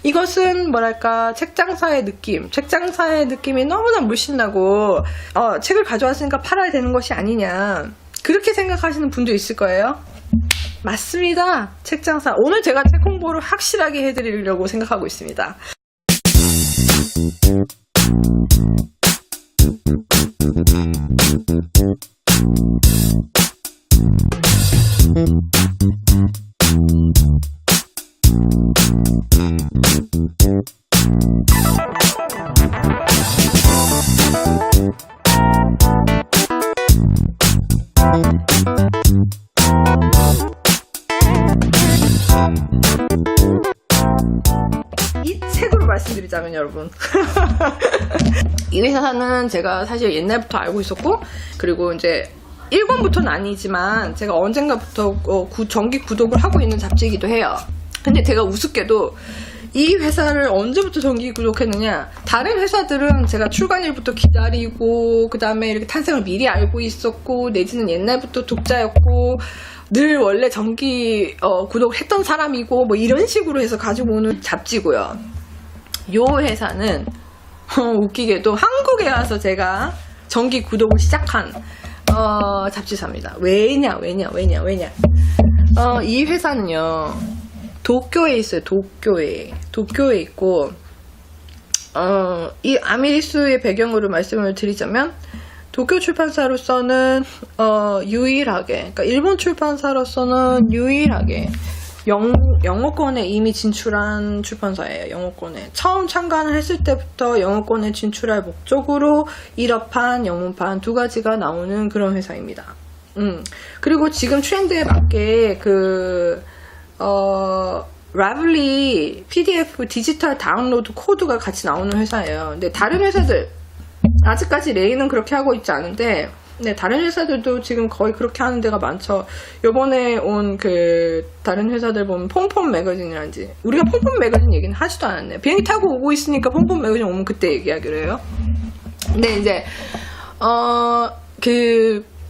이것은 뭐랄까 책장사의 느낌이 너무나 물씬 나고 책을 가져왔으니까 팔아야 되는 것이 아니냐 그렇게 생각하시는 분도 있을 거예요. 맞습니다. 책장사. 오늘 제가 책 홍보를 확실하게 해드리려고 생각하고 있습니다. 이 책으로 말씀드리자면 여러분 이 회사는 제가 사실 옛날부터 알고 있었고 그리고 이제 1권부터는 아니지만 제가 언젠가부터 정기 구독을 하고 있는 잡지이기도 해요. 근데 제가 우습게도 이 회사를 언제부터 정기 구독했느냐, 다른 회사들은 제가 출간일부터 기다리고 그 다음에 이렇게 탄생을 미리 알고 있었고 내지는 옛날부터 독자였고 늘 원래 정기 구독을 했던 사람이고 뭐 이런 식으로 해서 가지고 오는 잡지고요. 요 회사는 웃기게도 한국에 와서 제가 정기 구독을 시작한 잡지사입니다. 왜냐 이 회사는요 도쿄에 있어요. 도쿄에 있고 이 아미리스의 배경으로 말씀을 드리자면 도쿄 출판사로서는 유일하게, 그러니까 일본 출판사로서는 유일하게 영어권에 이미 진출한 출판사예요. 영어권에 처음 창간을 했을 때부터 영어권에 진출할 목적으로 1화판, 영문판 두 가지가 나오는 그런 회사입니다. 그리고 지금 트렌드에 맞게 라블리 PDF 디지털 다운로드 코드가 같이 나오는 회사예요. 근데 다른 회사들 아직까지 레이는 그렇게 하고 있지 않은데 다른 회사들도 지금 거의 그렇게 하는 데가 많죠. 요번에 온 다른 회사들 보면 폼폼 매거진이란지, 우리가 폼폼 매거진 얘기는 하지도 않았네. 비행기 타고 오고 있으니까 폼폼 매거진 오면 그때 얘기하기로 해요. 근데 이제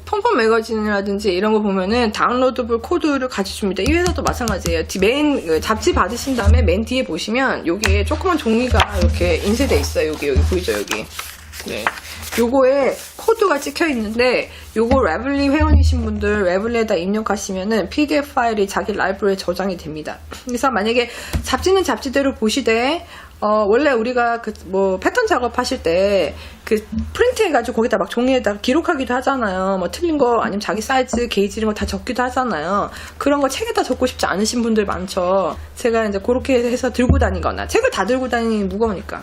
폼폼 매거진이라든지 이런 거 보면은 다운로드블 코드를 같이 줍니다. 이 회사도 마찬가지예요. 메인 잡지 받으신 다음에 맨 뒤에 보시면 여기에 조그만 종이가 이렇게 인쇄돼 있어요. 여기 보이죠? 여기. 네. 요거에 코드가 찍혀 있는데 요거 라블리 회원이신 분들 라블리에다 입력하시면은 PDF 파일이 자기 라이브러리에 저장이 됩니다. 그래서 만약에 잡지는 잡지대로 보시되 원래 우리가 패턴 작업하실 때 프린트 해가지고 거기다 막 종이에다가 기록하기도 하잖아요. 뭐 틀린 거 아니면 자기 사이즈, 게이지 이런 거 다 적기도 하잖아요. 그런 거 책에다 적고 싶지 않으신 분들 많죠. 제가 이제 그렇게 해서 들고 다니거나, 책을 다 들고 다니니 무거우니까.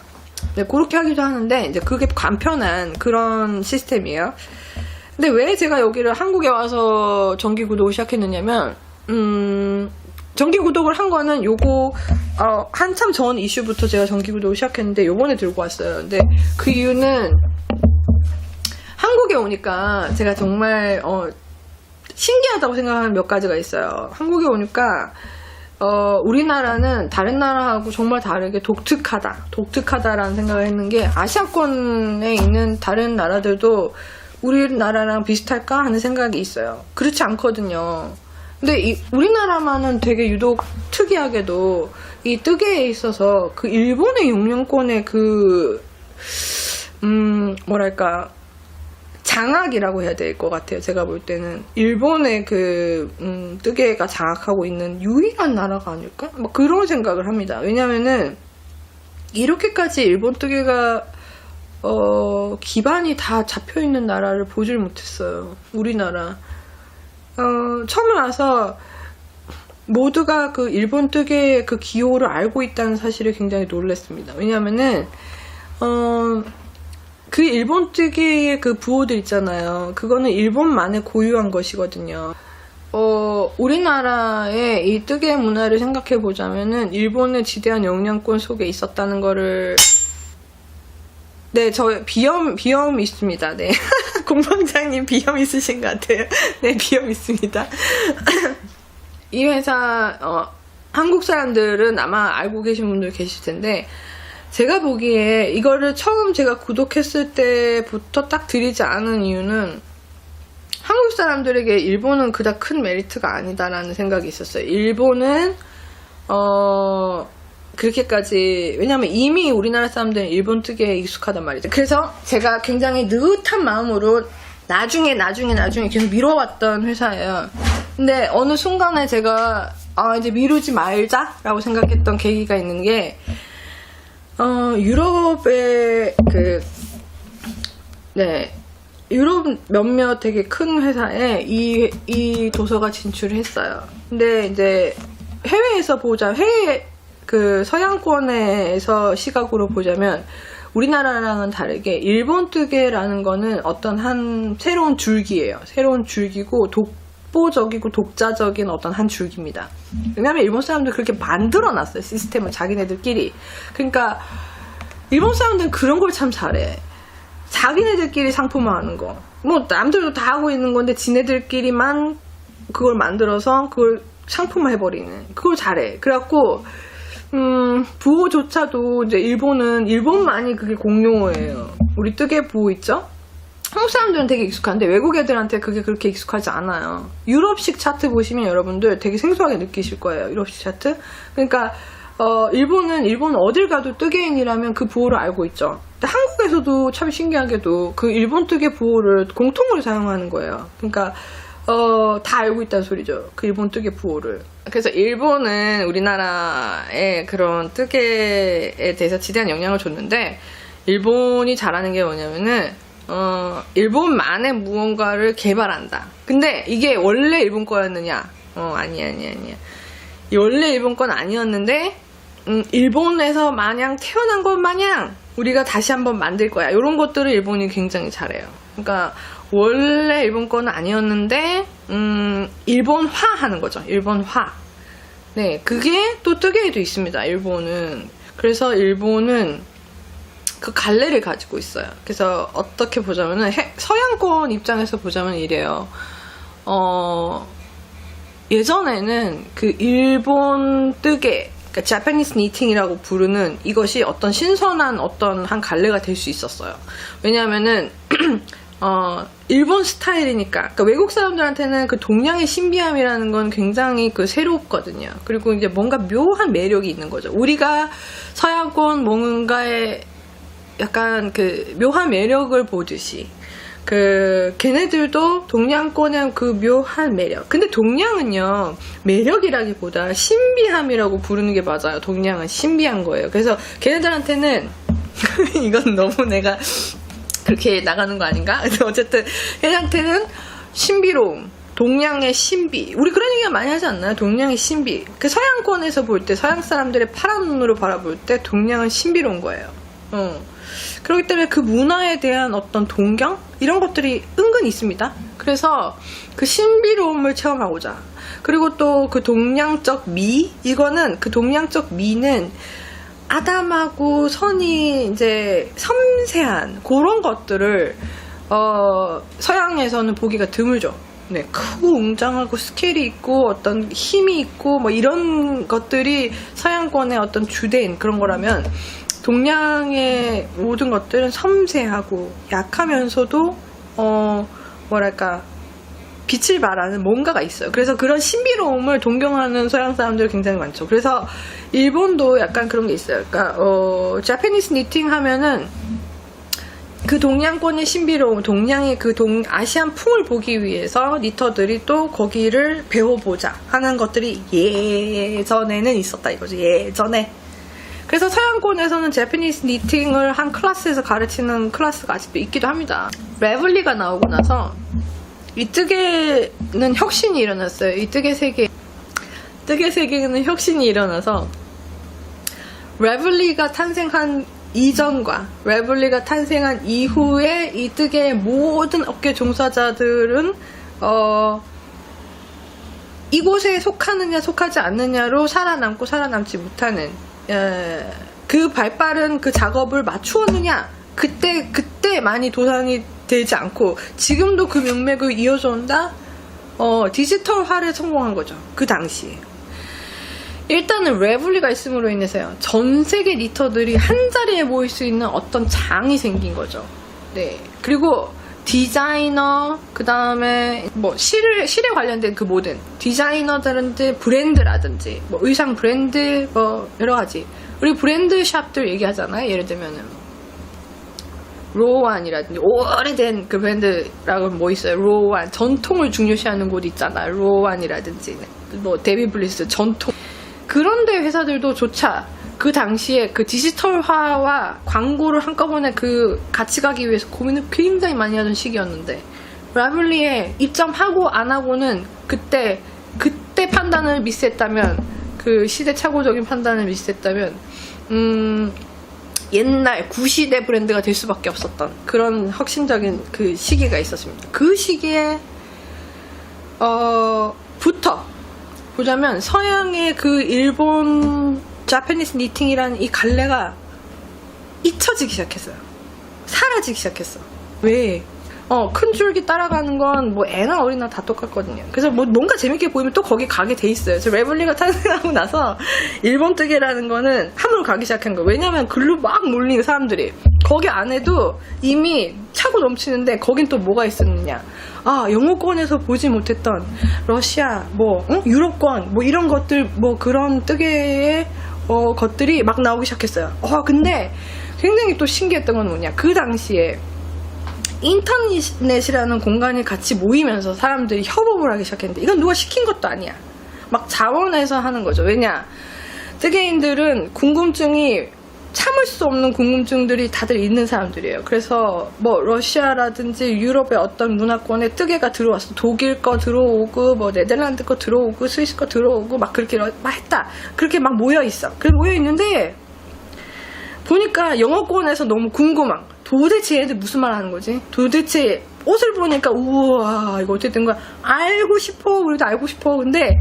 네, 그렇게 하기도 하는데 이제 그게 간편한 그런 시스템이에요. 근데 왜 제가 여기를 한국에 와서 정기 구독을 시작했느냐면 정기 구독을 한 거는 요거 한참 전 이슈부터 제가 정기 구독을 시작했는데 요번에 들고 왔어요. 근데 그 이유는 한국에 오니까 제가 정말 신기하다고 생각하는 몇 가지가 있어요. 한국에 오니까 우리나라는 다른 나라하고 정말 다르게 독특하다라는 생각을 했는 게, 아시아권에 있는 다른 나라들도 우리나라랑 비슷할까 하는 생각이 있어요. 그렇지 않거든요. 근데 우리나라만은 되게 유독 특이하게도 이 뜨개에 있어서 일본의 영향권의 뭐랄까 장악이라고 해야 될 것 같아요. 제가 볼 때는 일본의 뜨개가 장악하고 있는 유일한 나라가 아닐까? 뭐 그런 생각을 합니다. 왜냐면은 이렇게까지 일본 뜨개가 기반이 다 잡혀있는 나라를 보질 못했어요. 우리나라 처음에 와서 모두가 일본 뜨개의 기호를 알고 있다는 사실에 굉장히 놀랐습니다. 왜냐면은 일본 뜨개의 부호들 있잖아요. 그거는 일본만의 고유한 것이거든요. 우리나라의 이 뜨개 문화를 생각해 보자면은 일본의 지대한 영향권 속에 있었다는 거를, 네, 저 비염 있습니다. 네. 공방장님 비염 있으신 것 같아요. 네, 비염 있습니다. 이 회사, 한국 사람들은 아마 알고 계신 분들 계실 텐데, 제가 보기에 이거를 처음 제가 구독했을 때부터 딱 드리지 않은 이유는 한국 사람들에게 일본은 그닥 큰 메리트가 아니다라는 생각이 있었어요. 일본은 그렇게까지, 왜냐면 이미 우리나라 사람들은 일본 뜨개에 익숙하단 말이죠. 그래서 제가 굉장히 느긋한 마음으로 나중에 계속 미뤄왔던 회사예요. 근데 어느 순간에 제가 이제 미루지 말자라고 생각했던 계기가 있는 게 유럽의 유럽 몇몇 되게 큰 회사에 이 도서가 진출을 했어요. 근데 이제 해외에서 보자, 그 서양권에서 시각으로 보자면 우리나라랑은 다르게 일본 뜨개라는 거는 어떤 한 새로운 줄기예요. 새로운 줄기고 독보적이고 독자적인 어떤 한 줄기입니다. 왜냐하면 일본 사람들 그렇게 만들어놨어요. 시스템을 자기네들끼리. 그러니까 일본 사람들은 그런 걸 참 잘해. 자기네들끼리 상품화하는 거. 뭐 남들도 다 하고 있는 건데 지네들끼리만 그걸 만들어서 그걸 상품화해버리는. 그걸 잘해. 그래갖고 부호조차도 이제 일본만이 그게 공용어예요. 우리 뜨개 부호 있죠? 한국 사람들은 되게 익숙한데 외국 애들한테 그게 그렇게 익숙하지 않아요. 유럽식 차트 보시면 여러분들 되게 생소하게 느끼실 거예요. 유럽식 차트. 그러니까 일본 어딜 가도 뜨개인이라면 그 부호를 알고 있죠. 근데 한국에서도 참 신기하게도 그 일본 뜨개 부호를 공통으로 사용하는 거예요. 그러니까 다 알고 있다는 소리죠. 그 일본 뜨개 부호를. 그래서 일본은 우리나라의 그런 뜨개에 대해서 지대한 영향을 줬는데, 일본이 잘하는 게 뭐냐면은 일본만의 무언가를 개발한다. 근데 이게 원래 일본 거였느냐? 아니야. 원래 일본 건 아니었는데 일본에서 마냥 태어난 것 마냥 우리가 다시 한번 만들 거야. 이런 것들을 일본이 굉장히 잘해요. 그러니까 원래 일본 거는 아니었는데 일본화 하는 거죠. 일본화. 네, 그게 또 뜨개에도 있습니다. 일본은. 그래서 일본은 그 갈래를 가지고 있어요. 그래서 어떻게 보자면은 서양권 입장에서 보자면 이래요. 예전에는 그 일본 뜨개, 그러니까 Japanese knitting이라고 부르는 이것이 어떤 신선한 어떤 한 갈래가 될 수 있었어요. 왜냐하면은 일본 스타일이니까. 그러니까 외국 사람들한테는 그 동양의 신비함이라는 건 굉장히 그 새롭거든요. 그리고 이제 뭔가 묘한 매력이 있는 거죠. 우리가 서양권 뭔가에 약간 그 묘한 매력을 보듯이 걔네들도 동양권의 그 묘한 매력. 근데 동양은요, 매력이라기보다 신비함이라고 부르는 게 맞아요. 동양은 신비한 거예요. 그래서 걔네들한테는 이건 너무 내가 그렇게 나가는 거 아닌가? 어쨌든 걔네한테는 신비로움, 동양의 신비. 우리 그런 얘기가 많이 하지 않나요? 동양의 신비. 그 서양권에서 볼 때, 서양 사람들의 파란 눈으로 바라볼 때 동양은 신비로운 거예요. 그렇기 때문에 그 문화에 대한 어떤 동경? 이런 것들이 은근히 있습니다. 그래서 그 신비로움을 체험하고자. 그리고 또 그 동양적 미? 이거는, 그 동양적 미는 아담하고 선이 이제 섬세한 그런 것들을 서양에서는 보기가 드물죠. 네, 크고 웅장하고 스케일이 있고 어떤 힘이 있고 뭐 이런 것들이 서양권의 어떤 주된 그런 거라면, 동양의 모든 것들은 섬세하고 약하면서도 뭐랄까 빛을 발하는 뭔가가 있어요. 그래서 그런 신비로움을 동경하는 서양 사람들 굉장히 많죠. 그래서 일본도 약간 그런 게 있어요. 그러니까 Japanese knitting 하면은 그 동양권의 신비로움, 동양의 그 아시안 풍을 보기 위해서 니터들이 또 거기를 배워보자 하는 것들이 예전에는 있었다 이거죠. 예전에. 그래서 서양권에서는 Japanese knitting을 한 클래스에서 가르치는 클래스가 아직도 있기도 합니다. 레블리가 나오고 나서 이 뜨개는 혁신이 일어났어요. 이 뜨개 세계는 혁신이 일어나서 레블리가 탄생한 이전과 레블리가 탄생한 이후에 이 뜨개의 모든 업계 종사자들은 이곳에 속하느냐 속하지 않느냐로 살아남고 살아남지 못하는, 그 발빠른 그 작업을 맞추었느냐, 그때 많이 도산이 되지 않고 지금도 그 명맥을 이어져 온다. 디지털화를 성공한 거죠. 그 당시에. 일단은 레블리가 있음으로 인해서요, 전 세계 니터들이 한 자리에 모일 수 있는 어떤 장이 생긴 거죠. 네. 그리고 디자이너, 그 다음에 뭐 실에 관련된 그 모든 디자이너들한테 브랜드라든지 뭐 의상 브랜드 뭐 여러 가지 우리 브랜드 샵들 얘기하잖아요. 예를 들면은 로완이라든지 오래된 그 브랜드라고 뭐 있어요. 로완 전통을 중요시하는 곳 있잖아. 로완이라든지 뭐 데뷔블리스 전통 그런데 회사들도 조차 그 당시에 그 디지털화와 광고를 한꺼번에 그 같이 가기 위해서 고민을 굉장히 많이 하던 시기였는데 라블리에 입점하고 안 하고는 그때 판단을 미스했다면 그 시대착오적인 판단을 미스했다면 옛날 구시대 브랜드가 될 수밖에 없었던 그런 혁신적인 그 시기가 있었습니다. 그 시기에 부터 보자면 서양의 그 일본 자파니스 니팅이라는 이 갈래가 잊혀지기 시작했어요. 사라지기 시작했어. 왜? 큰 줄기 따라가는 건 뭐 애나 어린나 다 똑같거든요. 그래서 뭐 뭔가 재밌게 보이면 또 거기 가게 돼 있어요. 그래서 레블리가 탄생하고 나서 일본 뜨개라는 거는 함으로 가기 시작한 거예요. 왜냐면 글로 막 몰리는 사람들이 거기 안에도 이미 차고 넘치는데 거긴 또 뭐가 있었느냐. 영어권에서 보지 못했던 러시아, 유럽권, 뭐 이런 것들, 뭐 그런 뜨개의 것들이 막 나오기 시작했어요. 근데 굉장히 또 신기했던 건 뭐냐. 그 당시에 인터넷이라는 공간이 같이 모이면서 사람들이 협업을 하기 시작했는데 이건 누가 시킨 것도 아니야. 막 자원해서 하는 거죠. 왜냐? 뜨개인들은 궁금증이 참을 수 없는 궁금증들이 다들 있는 사람들이에요. 그래서 뭐 러시아라든지 유럽의 어떤 문화권에 뜨개가 들어왔어. 독일 거 들어오고 뭐 네덜란드 거 들어오고 스위스 거 들어오고 막 그렇게 막 했다. 그렇게 막 모여 있어. 그래 모여 있는데 보니까 영어권에서 너무 궁금한. 도대체 얘들 무슨 말 하는 거지? 도대체 옷을 보니까 우와 이거 어떻게 된 거야? 알고 싶어. 우리도 알고 싶어. 근데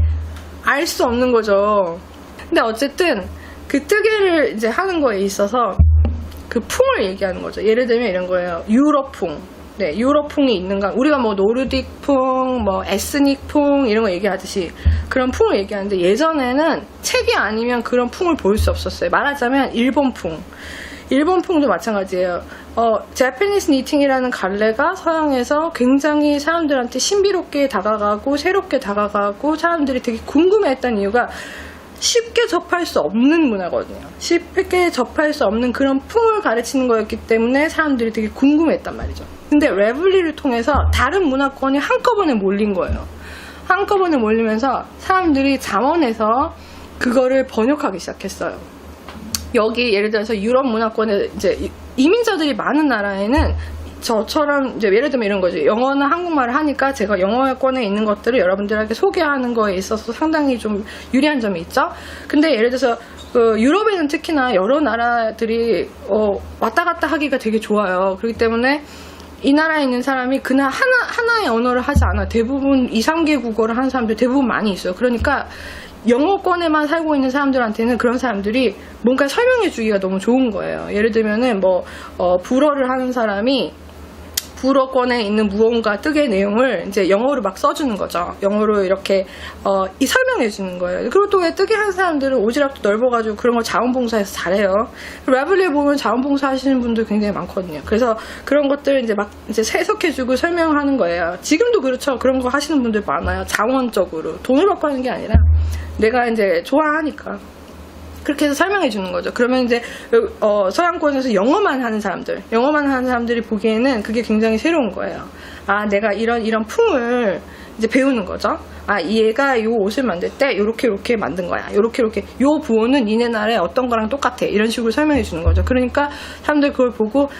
알 수 없는 거죠. 근데 어쨌든 그 뜨개를 이제 하는 거에 있어서 그 풍을 얘기하는 거죠. 예를 들면 이런 거예요. 유럽풍. 네, 유럽풍이 있는가? 우리가 뭐 노르딕풍, 뭐 에스닉풍 이런 거 얘기하듯이 그런 풍을 얘기하는데 예전에는 책이 아니면 그런 풍을 볼 수 없었어요. 말하자면 일본풍. 일본풍도 마찬가지예요. 자파니스 니팅이라는 갈래가 서양에서 굉장히 사람들한테 신비롭게 다가가고 새롭게 다가가고 사람들이 되게 궁금해했던 이유가 쉽게 접할 수 없는 문화거든요. 쉽게 접할 수 없는 그런 풍을 가르치는 거였기 때문에 사람들이 되게 궁금했단 말이죠. 근데 레블리를 통해서 다른 문화권이 한꺼번에 몰린 거예요. 한꺼번에 몰리면서 사람들이 자원해서 그거를 번역하기 시작했어요. 여기 예를 들어서 유럽 문화권에 이제 이민자들이 많은 나라에는 저처럼 이제 예를 들면 이런 거지. 영어나 한국말을 하니까 제가 영어권에 있는 것들을 여러분들에게 소개하는 거에 있어서 상당히 좀 유리한 점이 있죠. 근데 예를 들어서 그 유럽에는 특히나 여러 나라들이 왔다 갔다 하기가 되게 좋아요. 그렇기 때문에 이 나라에 있는 사람이 그날 하나의 언어를 하지 않아. 대부분 2, 3개 국어를 하는 사람들 대부분 많이 있어요. 그러니까 영어권에만 살고 있는 사람들한테는 그런 사람들이 뭔가 설명해 주기가 너무 좋은 거예요. 예를 들면은 불어를 하는 사람이 불어권에 있는 무언가 뜨개 내용을 이제 영어로 막 써주는 거죠. 영어로 이렇게 설명해 주는 거예요. 그리고 또 왜 뜨개 하는 사람들은 오지랖도 넓어가지고 그런 거 자원봉사해서 잘해요. 라블리에 보면 자원봉사 하시는 분들 굉장히 많거든요. 그래서 그런 것들 이제 막 이제 해석해주고 설명하는 거예요. 지금도 그렇죠. 그런 거 하시는 분들 많아요. 자원적으로 돈을 받고 하는 게 아니라 내가 이제 좋아하니까. 그렇게 해서 설명해 주는 거죠. 그러면 이제 서양권에서 영어만 하는 사람들이 보기에는 그게 굉장히 새로운 거예요. 내가 이런 풍을 이제 배우는 거죠. 얘가 이 옷을 만들 때 요렇게 만든 거야. 요렇게 요 부호는 니네 나라의 어떤 거랑 똑같아. 이런 식으로 설명해 주는 거죠. 그러니까 사람들 그걸 보고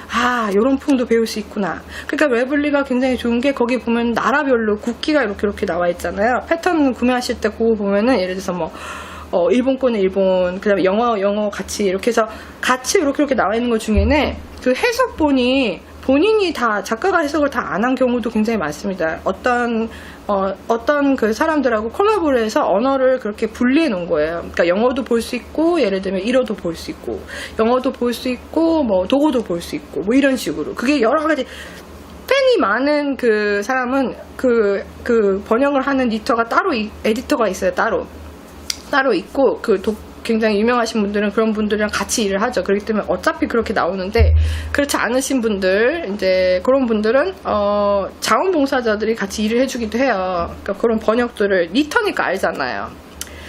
요런 풍도 배울 수 있구나. 그러니까 레블리가 굉장히 좋은 게 거기 보면 나라별로 국기가 이렇게 나와 있잖아요. 패턴 구매하실 때 그거 보면은 예를 들어서 일본권은 일본, 그 다음에 영어 같이 이렇게 해서 같이 이렇게 나와 있는 것 중에는 그 해석본이 본인이 다 작가가 해석을 다 안 한 경우도 굉장히 많습니다. 어떤 그 사람들하고 콜라보를 해서 언어를 그렇게 분리해 놓은 거예요. 그러니까 영어도 볼 수 있고, 예를 들면 일어도 볼 수 있고, 영어도 볼 수 있고, 독어도 볼 수 있고, 뭐 이런 식으로. 그게 여러 가지 팬이 많은 그 사람은 그 번역을 하는 에디터가 있어요. 따로 있고 굉장히 유명하신 분들은 그런 분들이랑 같이 일을 하죠. 그렇기 때문에 어차피 그렇게 나오는데, 그렇지 않으신 분들, 이제 그런 분들은 자원봉사자들이 같이 일을 해주기도 해요. 그러니까 그런 번역들을 니터니까 알잖아요.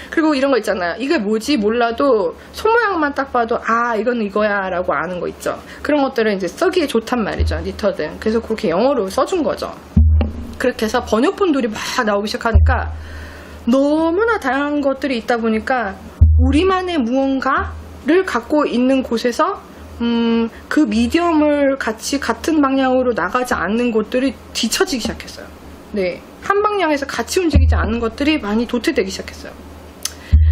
그리고 이런 거 있잖아요. 이게 뭐지 몰라도 손모양만 딱 봐도 아 이건 이거야 라고 아는 거 있죠. 그런 것들은 이제 쓰기에 좋단 말이죠, 니터든. 그래서 그렇게 영어로 써준 거죠. 그렇게 해서 번역본들이 막 나오기 시작하니까 너무나 다양한 것들이 있다 보니까 우리만의 무언가를 갖고 있는 곳에서 그 미디엄을 같은 방향으로 나가지 않는 것들이 뒤처지기 시작했어요. 네, 한 방향에서 같이 움직이지 않는 것들이 많이 도태되기 시작했어요.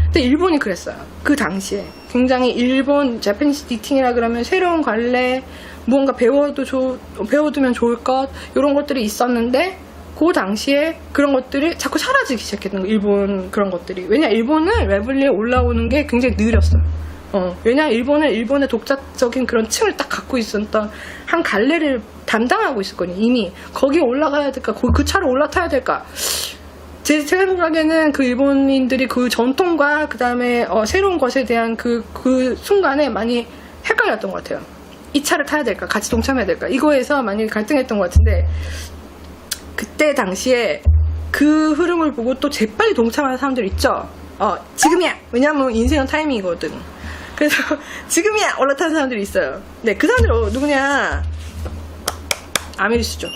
근데 일본이 그랬어요. 그 당시에 굉장히 일본 재패니스 니팅이라 그러면 새로운 관례, 무언가 배워두면 좋을 것, 이런 것들이 있었는데 그 당시에 그런 것들이 자꾸 사라지기 시작했던 거예요. 일본 그런 것들이. 왜냐, 일본은 웨블리에 올라오는 게 굉장히 느렸어요. 왜냐, 일본은 일본의 독자적인 그런 층을 딱 갖고 있었던 한 갈래를 담당하고 있었거든요. 이미 거기에 올라가야 될까, 그 차로 올라타야 될까. 제 생각에는 그 일본인들이 그 전통과 그 다음에 새로운 것에 대한 그 순간에 많이 헷갈렸던 것 같아요. 이 차를 타야 될까, 같이 동참해야 될까, 이거에서 많이 갈등했던 것 같은데, 그때 당시에 그 흐름을 보고 또 재빨리 동참하는 사람들 있죠. 지금이야. 왜냐면 인생은 타이밍이거든. 그래서 지금이야 올라타는 사람들이 있어요. 네, 그 사람들 누구냐? 아메리스죠.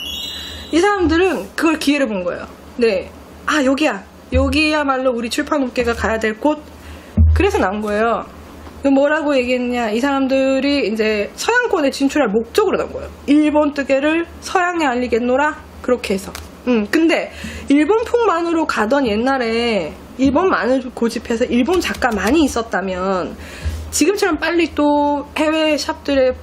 이 사람들은 그걸 기회를 본 거예요. 네, 아 여기야. 여기야말로 우리 출판업계가 가야 될 곳. 그래서 나온 거예요. 뭐라고 얘기했냐? 이 사람들이 이제 서양권에 진출할 목적으로 나온 거예요. 일본 뜨개를 서양에 알리겠노라. 그렇게 해서. 근데 일본풍만으로 가던 옛날에 일본만을 고집해서 일본 작가 많이 있었다면 지금처럼 빨리 또 해외 샵들의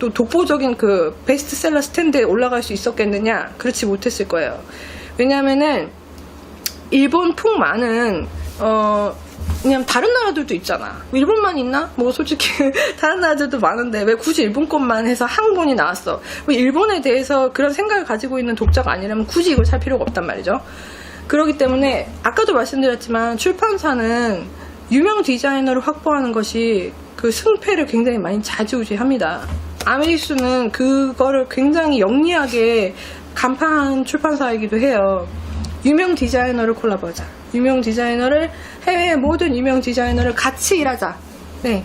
또 독보적인 그 베스트셀러 스탠드에 올라갈 수 있었겠느냐? 그렇지 못했을 거예요. 왜냐면은 일본풍만은 그냥 다른 나라들도 있잖아. 일본만 있나? 뭐 솔직히 다른 나라들도 많은데 왜 굳이 일본 것만 해서 한 권이 나왔어? 뭐 일본에 대해서 그런 생각을 가지고 있는 독자가 아니라면 굳이 이걸 살 필요가 없단 말이죠. 그렇기 때문에 아까도 말씀드렸지만 출판사는 유명 디자이너를 확보하는 것이 그 승패를 굉장히 많이 좌지우지합니다. 아메리수는 그거를 굉장히 영리하게 간파한 출판사이기도 해요. 유명 디자이너를 콜라보하자. 유명 디자이너를, 해외의 모든 유명 디자이너를 같이 일하자. 네,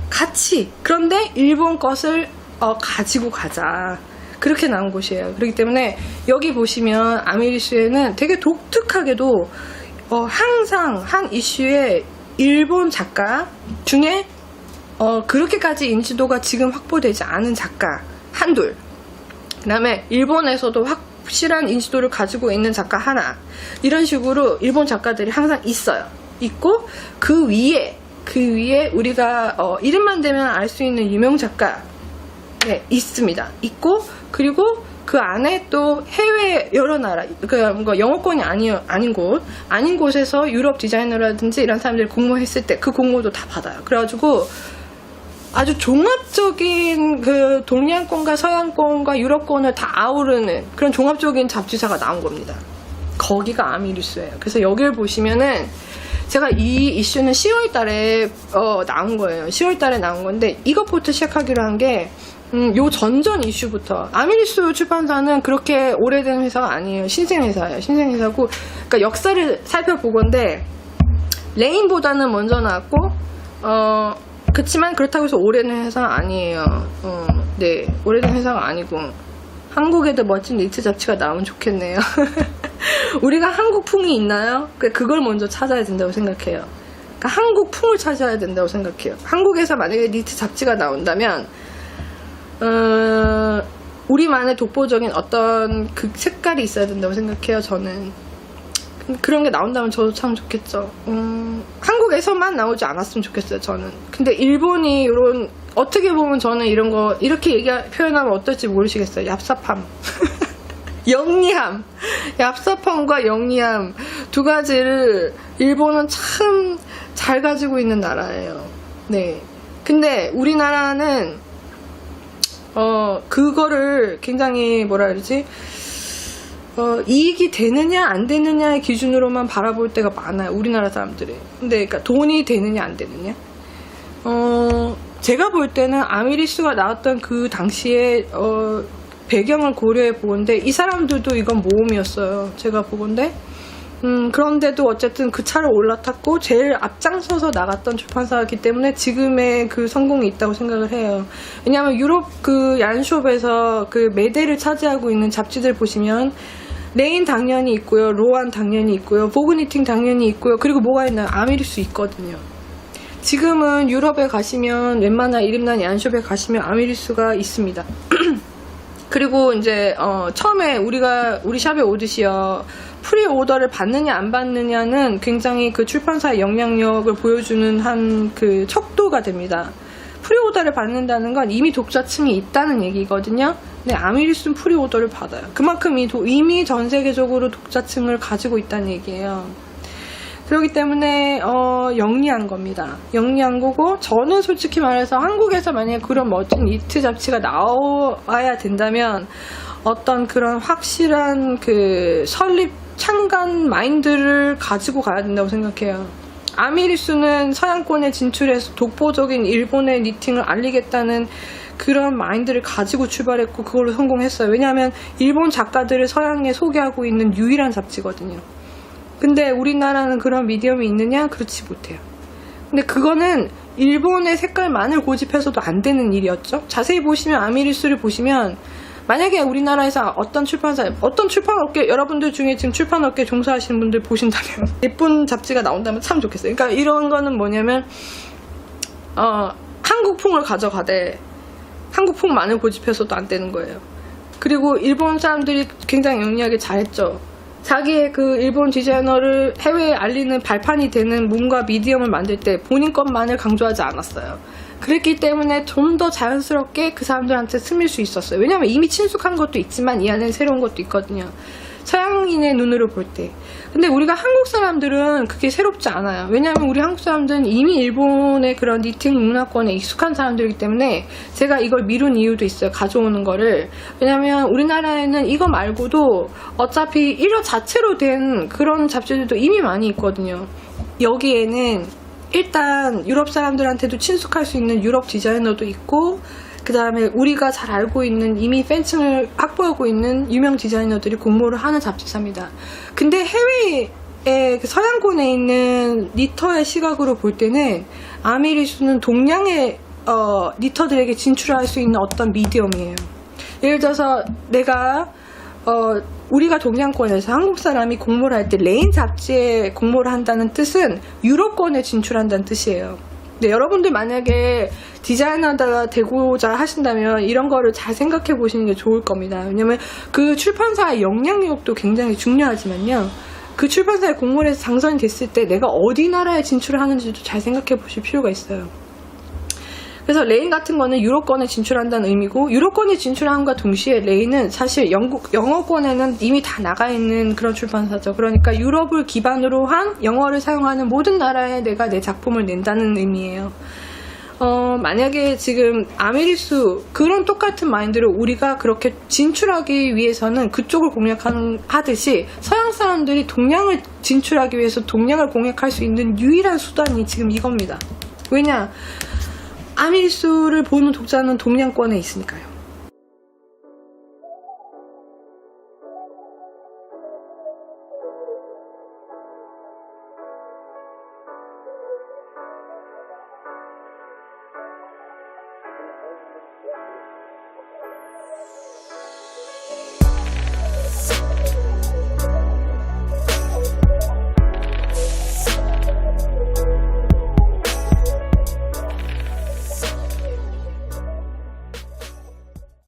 같이. 그런데 일본 것을 가지고 가자. 그렇게 나온 곳이에요. 그렇기 때문에 여기 보시면 아메리수에는 되게 독특하게도 항상 한 이슈에 일본 작가 중에 그렇게까지 인지도가 지금 확보되지 않은 작가 한둘, 그 다음에 일본에서도 확실한 인지도를 가지고 있는 작가 하나, 이런 식으로 일본 작가들이 항상 있어요. 있고 그 위에 우리가 이름만 대면 알 수 있는 유명 작가, 네, 있습니다. 있고, 그리고 그 안에 또 해외 여러 나라, 그러니까 영어권이 아닌 곳에서 유럽 디자이너라든지 이런 사람들이 공모했을 때 그 공모도 다 받아요. 그래가지고 아주 종합적인 그 동양권과 서양권과 유럽권을 다 아우르는 그런 종합적인 잡지사가 나온 겁니다. 거기가 아미리스예요. 그래서 여기를 보시면은 제가 이 이슈는 10월 달에 나온 거예요. 10월 달에 나온 건데 이것부터 시작하기로 한 게 요 전전 이슈부터. 아미리스 출판사는 그렇게 오래된 회사가 아니에요. 신생회사예요. 신생회사고, 그러니까 역사를 살펴보건데 레인보다는 먼저 나왔고, 그치만 그렇다고 해서 오래된 회사가 아니에요. 네, 오래된 회사가 아니고. 한국에도 멋진 니트 잡지가 나오면 좋겠네요. 우리가 한국풍이 있나요? 그걸 먼저 찾아야 된다고 생각해요. 그러니까 한국풍을 찾아야 된다고 생각해요. 한국에서 만약에 니트 잡지가 나온다면 우리만의 독보적인 어떤 그 색깔이 있어야 된다고 생각해요. 저는 그런 게 나온다면 저도 참 좋겠죠. 한국에서만 나오지 않았으면 좋겠어요. 저는. 근데 일본이 이런, 어떻게 보면 저는 이런 거 이렇게 표현하면 어떨지 모르시겠어요. 얍삽함. 영리함. 얍삽함과 영리함 두 가지를 일본은 참 잘 가지고 있는 나라예요. 네. 근데 우리나라는 그거를 굉장히 뭐라 그러지? 이익이 되느냐 안 되느냐의 기준으로만 바라볼 때가 많아요, 우리나라 사람들이. 근데 그러니까 돈이 되느냐 안 되느냐. 제가 볼 때는 아미리스가 나왔던 그 당시에 배경을 고려해 보건데 이 사람들도 이건 모험이었어요, 제가 보건데. 그런데도 어쨌든 그 차를 올라탔고 제일 앞장서서 나갔던 출판사이기 때문에 지금의 그 성공이 있다고 생각을 해요. 왜냐하면 유럽 그 얀숍에서 그 매대를 차지하고 있는 잡지들 보시면 레인 당연히 있고요, 로안 당연히 있고요, 보그니팅 당연히 있고요, 그리고 뭐가 있나요? 아미리스 있거든요. 지금은 유럽에 가시면 웬만한 이름난 얀숍에 가시면 아미리스가 있습니다. 그리고 이제 처음에 우리 샵에 오듯이요, 프리오더를 받느냐 안 받느냐는 굉장히 그 출판사의 영향력을 보여주는 한 그 척도가 됩니다. 프리오더를 받는다는 건 이미 독자층이 있다는 얘기거든요. 근데 아미리스는 프리오더를 받아요. 그만큼 이미 전 세계적으로 독자층을 가지고 있다는 얘기예요. 그렇기 때문에 영리한 겁니다. 영리한 거고, 저는 솔직히 말해서 한국에서 만약에 그런 멋진 니트 잡지가 나와야 된다면 어떤 그런 확실한 그 설립 창간 마인드를 가지고 가야 된다고 생각해요. 아미리스는 서양권에 진출해서 독보적인 일본의 니팅을 알리겠다는 그런 마인드를 가지고 출발했고 그걸로 성공했어요. 왜냐하면 일본 작가들을 서양에 소개하고 있는 유일한 잡지거든요. 근데 우리나라는 그런 미디엄이 있느냐? 그렇지 못해요. 근데 그거는 일본의 색깔만을 고집해서도 안 되는 일이었죠. 자세히 보시면 아미리스를 보시면 만약에 우리나라에서 어떤 출판업계, 여러분들 중에 지금 출판업계 종사하시는 분들 보신다면 예쁜 잡지가 나온다면 참 좋겠어요. 그러니까 이런 거는 뭐냐면 한국풍을 가져가되 한국풍만을 고집해서도 안 되는 거예요. 그리고 일본 사람들이 굉장히 영리하게 잘했죠. 자기의 그 일본 디자이너를 해외에 알리는 발판이 되는 뭔가 미디엄을 만들 때 본인 것만을 강조하지 않았어요. 그랬기 때문에 좀 더 자연스럽게 그 사람들한테 스밀 수 있었어요. 왜냐하면 이미 친숙한 것도 있지만 이 안에 새로운 것도 있거든요, 서양인의 눈으로 볼 때. 근데 우리가 한국 사람들은 그게 새롭지 않아요. 왜냐하면 우리 한국 사람들은 이미 일본의 그런 니팅 문화권에 익숙한 사람들이기 때문에 제가 이걸 미룬 이유도 있어요, 가져오는 거를. 왜냐하면 우리나라에는 이거 말고도 어차피 이거 자체로 된 그런 잡지들도 이미 많이 있거든요. 여기에는 일단 유럽 사람들한테도 친숙할 수 있는 유럽 디자이너도 있고, 그 다음에 우리가 잘 알고 있는 이미 팬층을 확보하고 있는 유명 디자이너들이 공모를 하는 잡지사입니다. 근데 해외에 서양권에 있는 니터의 시각으로 볼 때는 아미리스는 동양의 니터들에게 진출할 수 있는 어떤 미디엄이에요. 예를 들어서 우리가 동양권에서 한국 사람이 공모를 할 때 레인 잡지에 공모를 한다는 뜻은 유럽권에 진출한다는 뜻이에요. 근데 여러분들 만약에 디자이너가 되고자 하신다면 이런 거를 잘 생각해 보시는 게 좋을 겁니다. 왜냐면 그 출판사의 영향력도 굉장히 중요하지만요, 그 출판사에 공모를 해서 당선이 됐을 때 내가 어디 나라에 진출을 하는지도 잘 생각해 보실 필요가 있어요. 그래서 레인 같은 거는 유럽권에 진출한다는 의미고, 유럽권에 진출함과 동시에 레인은 사실 영어권에는 이미 다 나가 있는 그런 출판사죠. 그러니까 유럽을 기반으로 한 영어를 사용하는 모든 나라에 내가 내 작품을 낸다는 의미예요. 만약에 지금 아미리스 그런 똑같은 마인드로 우리가 그렇게 진출하기 위해서는 그쪽을 공략하듯이 서양 사람들이 동양을 진출하기 위해서 동양을 공략할 수 있는 유일한 수단이 지금 이겁니다. 왜냐? 아미리스를 보는 독자는 동양권에 있으니까요.